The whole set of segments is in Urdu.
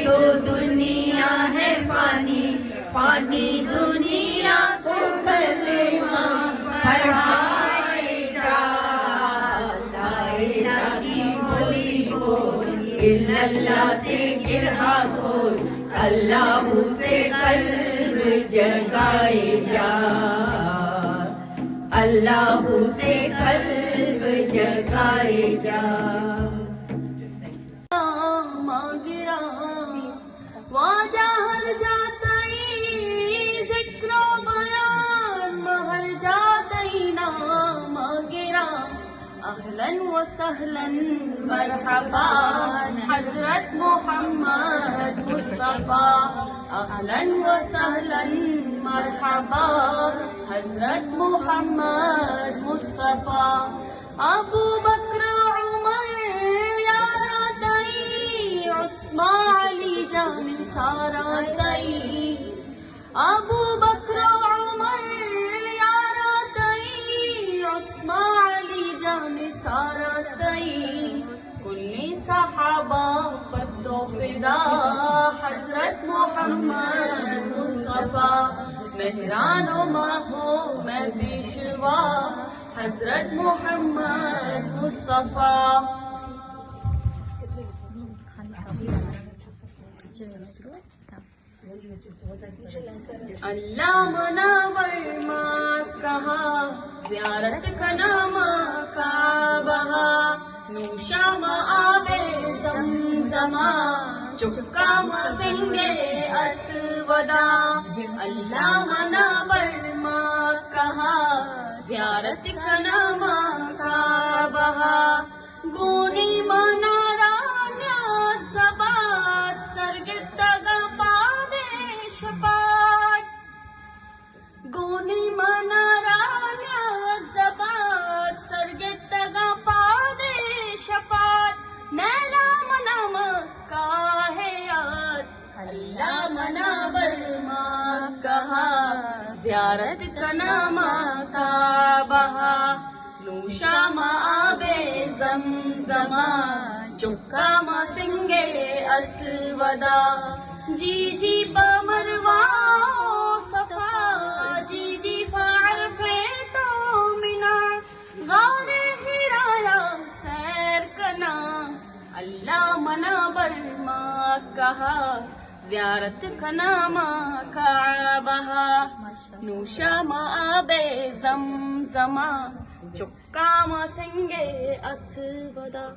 تو دنیا ہے فانی، فانی دنیا کو کلمہ پڑھائے جا، لا الہ کی بولی بول، اللہ سے گرہا کھول، اللہ سے قلب جگائے جا، اللہ سے قلب جگائے جا۔ ماگرا واجہ ہر جاتئی ذکر و بیان مہر جاتئی نام ماگرا، اہلاً و سہلاً مرحبا حضرت محمد مصطفیٰ، اہلاً و سہلاً مرحبا حضرت محمد مصطفیٰ۔ ابو بکر عمر یارا تئی، عثمان علی جان سارا تئی، ابو بکر عمر یارا تئی، عثمان علی جان سارا تئی، کلی صحابہ پر تو فدا حضرت محمد مصطفیٰ، مہران و ماہو میں پیشوا حضرت محمد مصطفیٰ۔ اللہ منور ماں کہا زیارت کا نام کعبہ، نوشا آب زمزمہ چکا سنگے اسودا، اللہ منور ماں کہا زیارت کا نام کعبہ، گونی منارا نیاز زباد سرگتگ پادے شپاد، گونی منارا نیاز زباد سرگتگ پادے شپاد، نیلا منام کا ہے یاد، اللہ منور ماں کہا زیارت کا نام کعبہ، نوشا آب زمزمہ چکا سنگے اسودا، جی جی بمروا صفا، جی جی فعرفے تو منا، غار ہرایا سیر کنا، اللہ منور ماں کہا زیارت کا نام کعبہ، نوشا آب زمزمہ چکا سنگے اسودا۔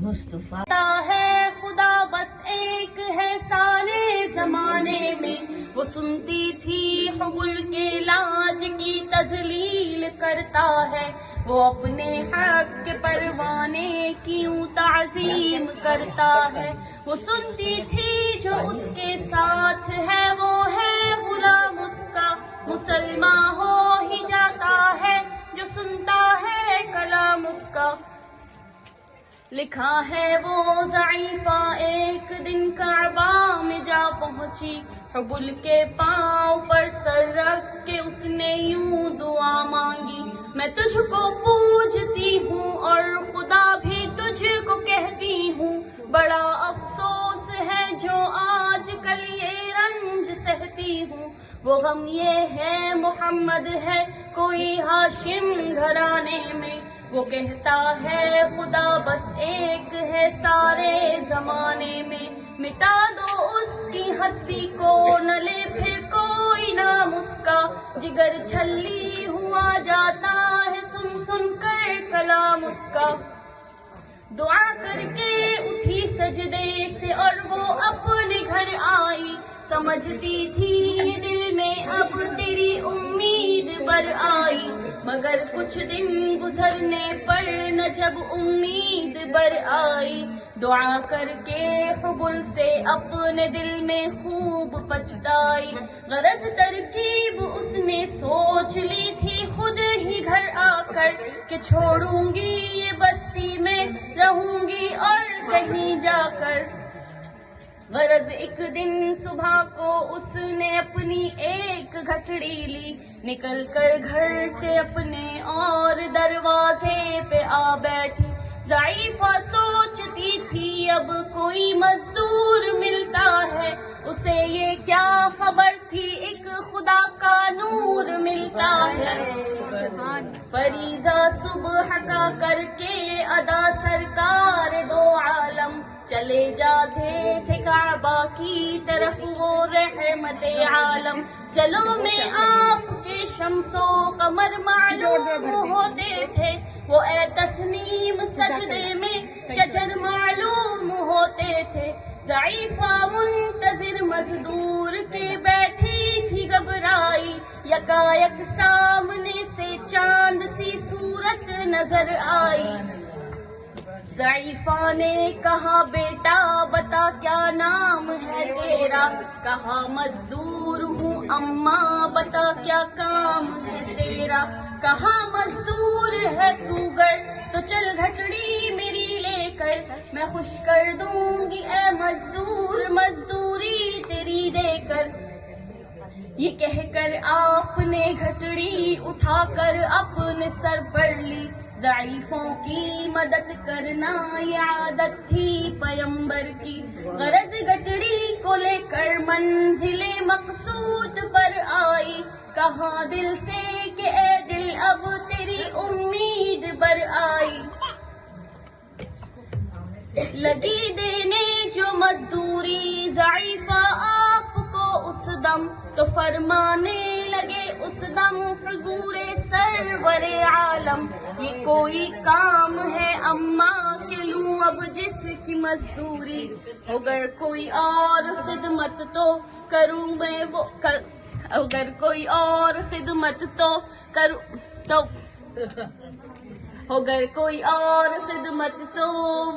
مصطفیٰ ہے خدا بس ایک ہے سارے زمانے میں، وہ سنتی تھی حبل کے لاج کی تذلیل کرتا ہے، وہ اپنے حق کے پروانے کی یوں تعظیم کرتا ہے، وہ سنتی تھی جو اس کے ساتھ ہے وہ ہے غلام اس کا، مسلمان ہو ہی جاتا ہے جو سنتا ہے کلام اس کا، لکھا ہے وہ ضعیفہ ایک دن کعبہ میں جا پہنچی، حبل کے پاؤں پر سر رکھ کے اس نے یوں دعا مانگی، میں تجھ کو پوجتی ہوں اور خدا بھی تجھ کو کہتی ہوں، بڑا افسوس ہے جو آج کل یہ رنج سہتی ہوں، وہ غم یہ ہے محمد ہے کوئی ہاشم گھرانے میں، وہ کہتا ہے خدا بس ایک ہے سارے زمانے میں، مٹا دو اس کی ہستی کو نہ لے پھر کوئی نام اس کا، جگر چھلی ہوا جاتا ہے سن سن کر کلام اس کا، دعا کر کے اٹھی سجدے سے اور وہ اپنے گھر آئی، سمجھتی تھی دل میں اب تیری امید بر آئی، مگر کچھ دن گزرنے پر نہ جب امید بر آئی، دعا کر کے حبل سے اپنے دل میں خوب پچھتائی، غرض ترکیب اس نے سوچ لی تھی خود ہی گھر آ کر، کہ چھوڑوں گی یہ بستی میں رہوں گی اور کہیں جا کر، غرض ایک دن صبح کو اس نے اپنی ایک گھٹڑی لی، نکل کر گھر سے اپنے اور دروازے پہ آ بیٹھی، ضعیفہ سوچتی تھی اب کوئی مزدور ملتا ہے، اسے یہ کیا خبر تھی ایک خدا کا نور ملتا ہے۔ فریضہ صبح کا کر کے ادا سرکار دو عالم چلے جاتے تھے کعبہ کی طرف وہ رحمت عالم۔ چلو میں آپ کے شمس و قمر معلوم ہوتے تھے، وہ اے تسنیم سجدے میں شجر معلوم ہوتے تھے۔ ضعیفہ منتظر مزدور کے بیٹھی تھی گھبرائی، یکایک سامنے سے چاند سی صورت نظر آئی۔ ضعیفہ نے کہا بیٹا بتا کیا نام ہے تیرا، کہا مزدور ہوں اماں بتا کیا کام ہے تیرا، کہا مزدور ہے تو گر تو چل گھٹڑی میری لے کر، میں خوش کر دوں گی اے مزدور مزدوری تیری دے کر۔ یہ کہہ کر آپ نے گھٹڑی اٹھا کر اپنے سر پر لی، ضعیفوں کی مدد کرنا یہ عادت تھی پیمبر کی، غرض گٹڑی کو لے کر منزل مقصود پر آئی، کہا دل سے کہ اے دل اب تیری امید بر آئی۔ لگی دینے جو مزدوری ضعیفہ آپ کو اس دم، تو فرمانے لگے اس دم حضور سرور عالم، یہ کوئی کام ہے اماں کہ لوں اب جس کی مزدوری، اگر کوئی اور خدمت تو کروں میں وہ اگر کوئی اور خدمت تو کروں تو اگر کوئی اور خدمت تو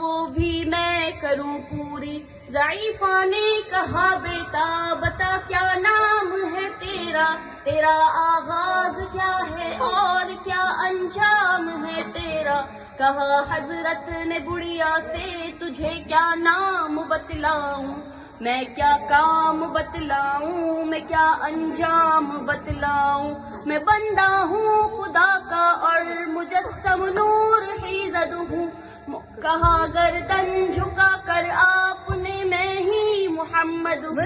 وہ بھی میں کروں پوری۔ ضعیفہ نے کہا بیٹا بتا کیا نام ہے تیرا، تیرا آغاز کیا ہے اور کیا انجام ہے تیرا، کہا حضرت نے بڑھیا سے تجھے کیا نام بتلاؤں، میں کیا کام بتلاؤں میں کیا انجام بتلاؤں، میں بندہ ہوں خدا کا اور مجسم نور ہی زد ہوں، کہا گردن جھکا کر آپ نے میں ہی محمد ہوں،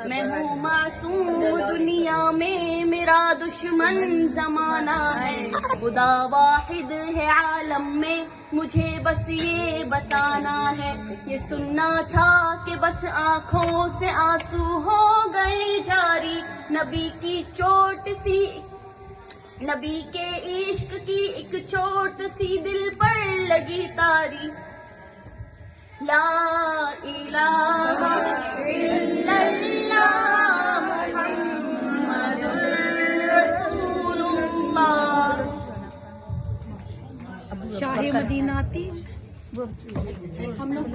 میں ہوں معصوم دنیا میں میرا دشمن زمانہ ہے، خدا واحد ہے عالم میں مجھے بس یہ بتانا ہے، یہ سننا تھا کہ بس آنکھوں سے آنسو ہو گئے جاری، نبی کی چوٹ سی نبی کے عشق کی ایک چوٹ سی دل پر لگی تاری، لا الہ الا اللہ محمد رسول اللہ۔ شاہ مدینہ آتی ہم لوگ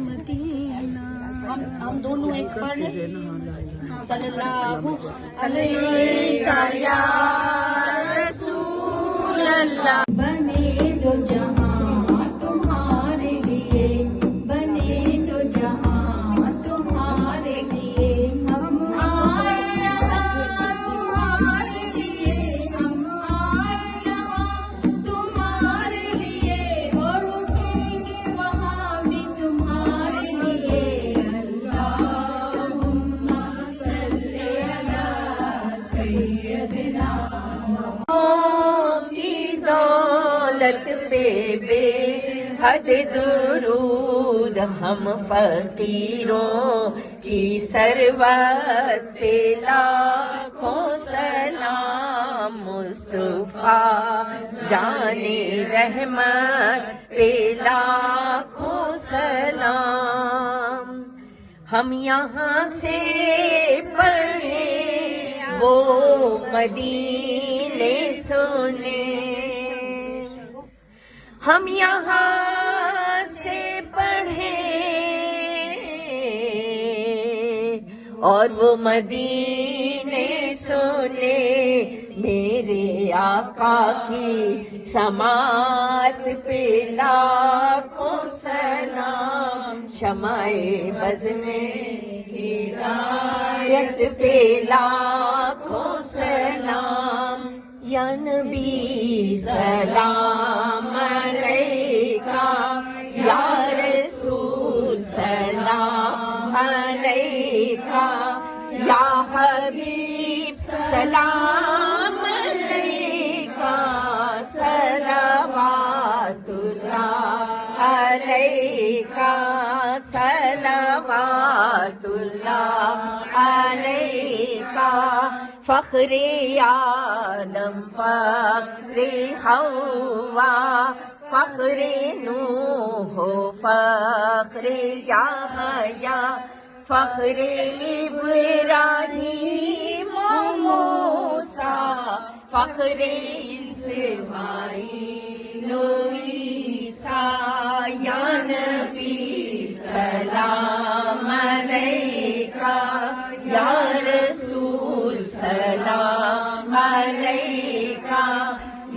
مدینہ، ہم دونوں ایک پڑھ صلی اللہ علیہ یا رسول اللہ۔ بنے دو جہاں تمہارے لیے، بنے دو جہاں تمہارے لیے، ہم آئے یہاں تمہارے لیے، ہم آئے یہاں تمہارے لیے، اور اٹھیں گے وہاں بھی تمہارے لیے، اللہم صلی علی سیدنا کی دولت پہ بے حد درود، ہم فقیروں کی ثروت پہ لاکھوں سلام، مصطفیٰ جان رحمت پہ لاکھوں سلام۔ ہم یہاں سے پڑھیں وہ مدینے سنیں، ہم یہاں سے پڑھیں اور وہ مدینے سنیں، میرے آقا کی سماعت پہ لاکھوں سلام، شمع بز میں ہدایت پہ لاکھوں سلام، یا نبی سلام علیکہ علیکا یا حبیب سلام علیکا صلوات اللہ علیکا صلوات اللہ علیکا فخر آدم فخر حوا فخر نوح فخر یحییٰ فخر ابراہیم و موسیٰ فخر اسماعیل و عیسیٰ یا نبی سلام علیکہ یا رسول سلام علیکہ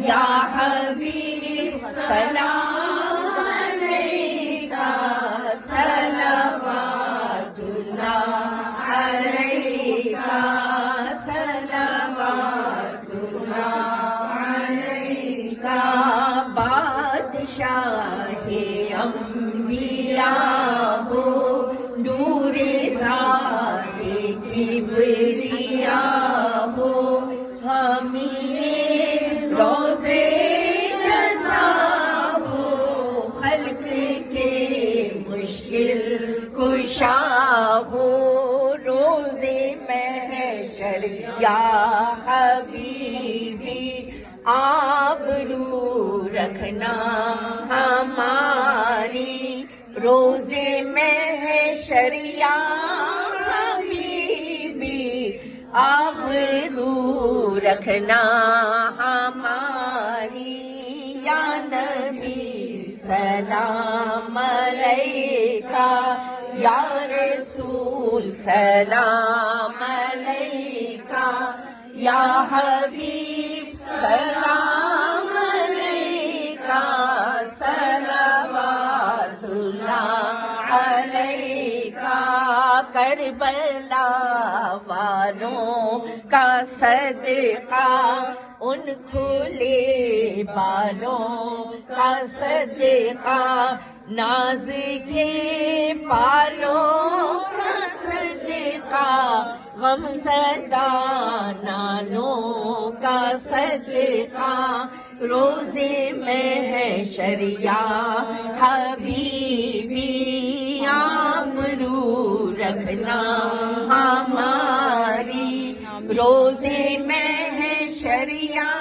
یا حبیب سلام علیکہ صلوات اللہ علیکہ صلوات اللہ علیکہ بادشاہ انبیاء ہو نور ذات کبریاء ہو ہمیں روزے جزا ہو خلق کے مشکل کشا ہو روزے محشر یا حبیبی آبرو رکھنا ہماری روزے محشر یا حبیبی آبرو رکھنا ہماری یا نبی سلام علیکہ یا رسول سلام علیکہ یا حبیب سلام علیکہ صلوات اللہ علیکہ کربلا والوں کا صدقہ ان کھلے بالوں کا صدقہ ناز کے پالوں کا صدقہ غم زدہ نالوں کا صدقہ روزے محشر یا حبیبی آبرو رکھنا ہماری روزے محشر یا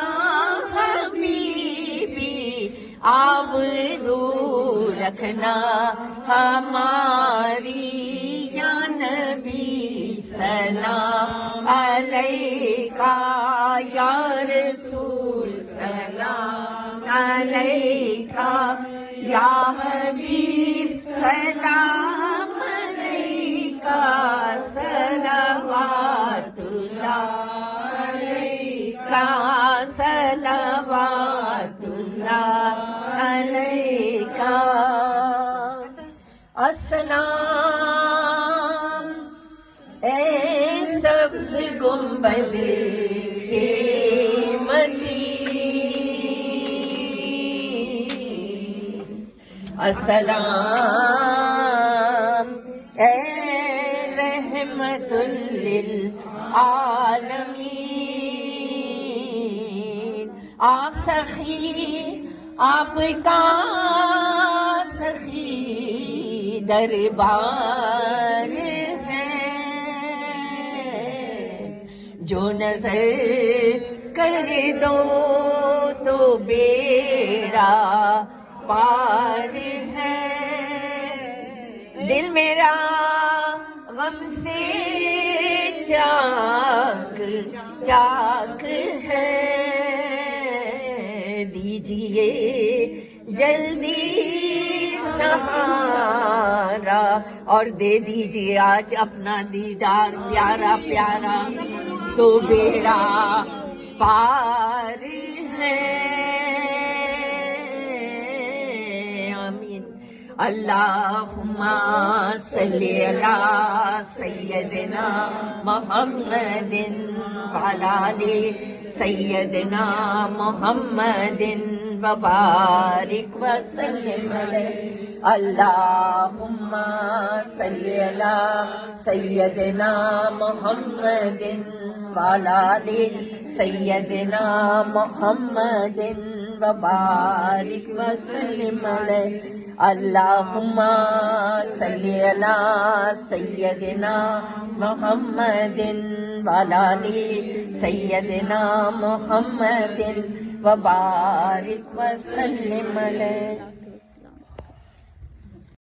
حبیبی آبرو رکھنا ہماری یا نبی سلام علیکہ یا رسول سلام علیکہ یا حبیب سلام علیکہ صلوات اللہ علیکہ صلوات اللہ علیکہ السلام اے سبز گنبد کے مجید السلام اے رحمت للعالمین آپ سخی آپ کا سخی دربار ہے جو نظر کر دو تو بیڑا پار ہے دل میرا غم سے چاک چاک ہے دیجیے جلدی سہارا اور دے دیجیے آج اپنا دیدار پیارا پیارا تو بیڑا پار ہے آمین اللہم صلی علی سیدنا محمد وعلی آل سیدنا محمد وبارك وسلم عليه اللهم صل على سيدنا محمد وعلى آل سيدنا محمد وبارك وسلم عليه اللهم صل على سيدنا محمد وعلى آل سيدنا محمد وبارك وسلم عليه.